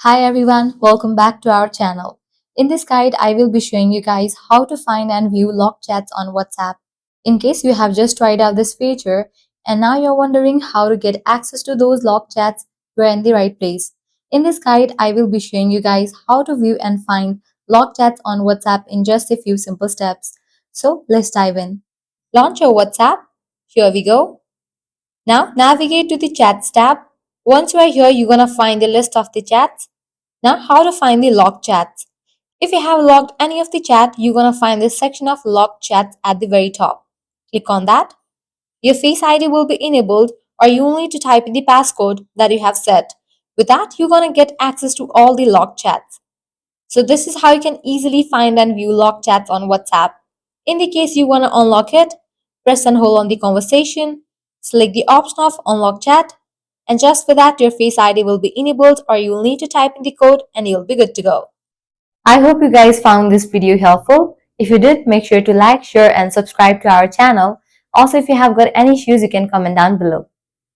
Hi everyone, welcome back to our channel. In this guide, I will be showing you guys how to find and view locked chats on WhatsApp. In case you have just tried out this feature and now you're wondering how to get access to those locked chats, we're in the right place. In this guide, I will be showing you guys how to view and find locked chats on WhatsApp in just a few simple steps. So let's dive in. Launch your WhatsApp. Here we go. Now navigate to the Chats tab. Once you are here, you're gonna find the list of the chats. Now, how to find the locked chats? If you have logged any of the chat, you're gonna find this section of locked chats at the very top. Click on that. Your Face ID will be enabled, or you will need to type in the passcode that you have set. With that, you're gonna get access to all the locked chats. So this is how you can easily find and view locked chats on WhatsApp. In the case you wanna unlock it, press and hold on the conversation, select the option of unlock chat, and just for that, your Face ID will be enabled, or you will need to type in the code and you'll be good to go. I hope you guys found this video helpful. If you did, make sure to like, share, and subscribe to our channel. Also, if you have got any issues, you can comment down below.